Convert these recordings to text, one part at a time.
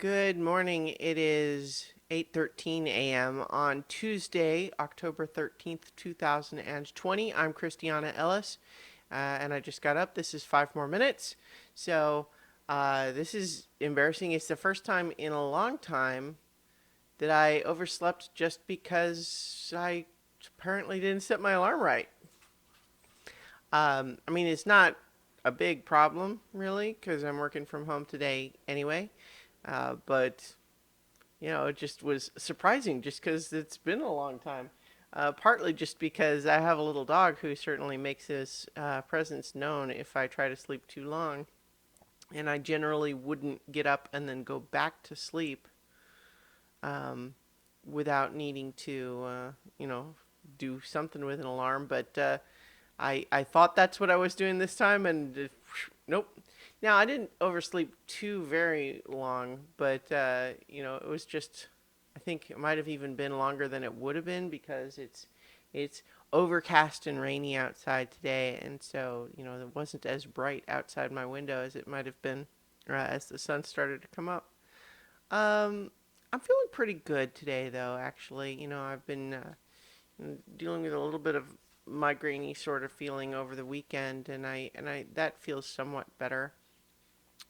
Good morning. It is 8:13 a.m. on Tuesday, October 13th, 2020. I'm Christiana Ellis, and I just got up. This is 5 more minutes. So, this is embarrassing. It's the first time in a long time that I overslept just because I apparently didn't set my alarm right. I mean, it's not a big problem, really, because I'm working from home today anyway. But it just was surprising just because it's been a long time. Partly just because I have a little dog who certainly makes his presence known if I try to sleep too long. And I generally wouldn't get up and then go back to sleep um, without needing to, do something with an alarm. But I thought that's what I was doing this time, and nope. Now I didn't oversleep too very long, but it was just. I think it might have even been longer than it would have been because it's overcast and rainy outside today, and so it wasn't as bright outside my window as it might have been as the sun started to come up. Um, I'm feeling pretty good today, though. Actually, I've been dealing with a little bit of migrainey sort of feeling over the weekend, and I that feels somewhat better.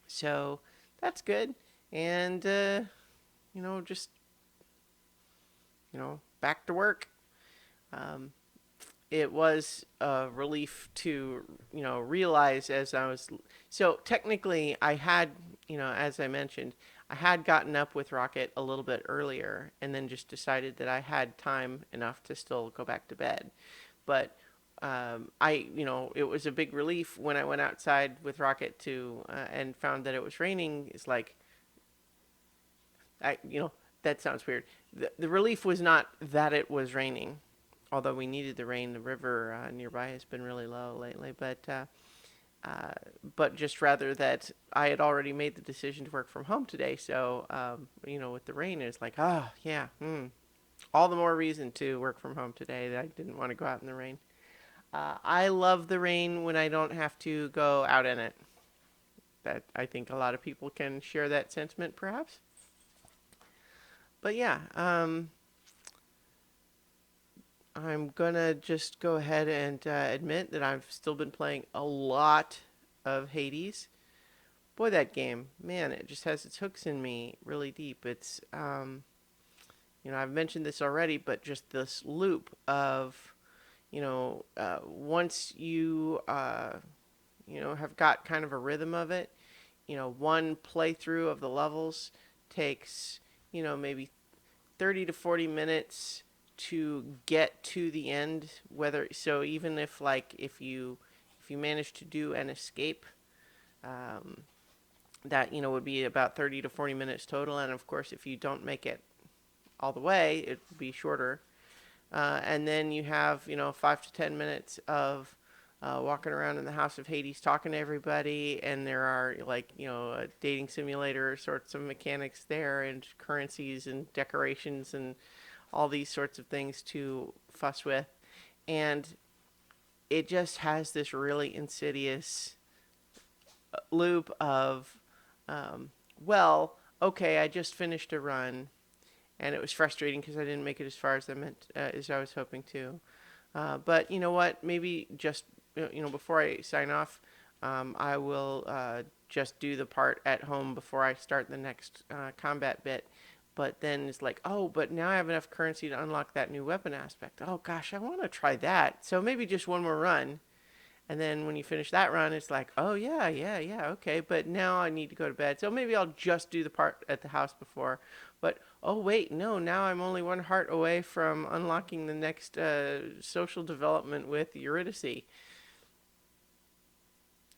So that's good. And just back to work. Um, it was a relief to realize as I was. So technically, I had as I mentioned, I had gotten up with Rocket a little bit earlier, and then just decided that I had time enough to still go back to bed. But it was a big relief when I went outside with Rocket to and found that it was raining. It's like, that sounds weird. The relief was not that it was raining, although we needed the rain. The river nearby has been really low lately, uh, but just rather that I had already made the decision to work from home today. So, with the rain, it's like, oh, yeah, all the more reason to work from home today that I didn't want to go out in the rain. I love the rain when I don't have to go out in it. That I think a lot of people can share that sentiment, perhaps. But yeah, I'm gonna just go ahead and admit that I've still been playing a lot of Hades. Boy, that game, man, it just has its hooks in me really deep. It's, I've mentioned this already, but just this loop of, once have got kind of a rhythm of it, one playthrough of the levels takes, maybe 30 to 40 minutes to get to the end. Whether so, even if if you manage to do an escape, um, that would be about 30 to 40 minutes total. And of course, if you don't make it all the way, it would be shorter. And then you have 5 to 10 minutes of walking around in the House of Hades talking to everybody, and there are a dating simulator sorts of mechanics there, and currencies and decorations and all these sorts of things to fuss with, and it just has this really insidious loop of, um, well, okay, I just finished a run, and it was frustrating because I didn't make it as far as as I was hoping to. But you know what? Maybe just before I sign off, I will just do the part at home before I start the next combat bit. But then it's like, oh, but now I have enough currency to unlock that new weapon aspect. Oh gosh, I want to try that. So maybe just one more run. And then when you finish that run, it's like, oh yeah, yeah, yeah, okay. But now I need to go to bed. So maybe I'll just do the part at the house before. But oh wait, no, now I'm only one heart away from unlocking the next social development with Eurydice.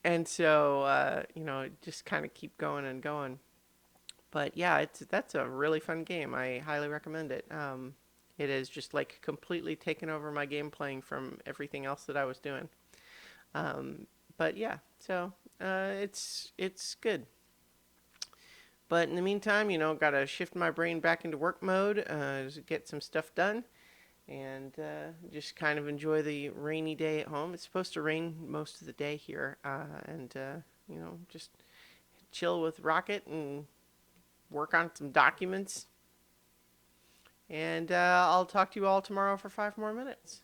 And so just kind of keep going and going. But yeah, that's a really fun game. I highly recommend it. It has just like completely taken over my game playing from everything else that I was doing. Um, but yeah, so it's good. But in the meantime, gotta shift my brain back into work mode to get some stuff done, and just kind of enjoy the rainy day at home. It's supposed to rain most of the day here, and just chill with Rocket and work on some documents. And I'll talk to you all tomorrow for 5 more minutes.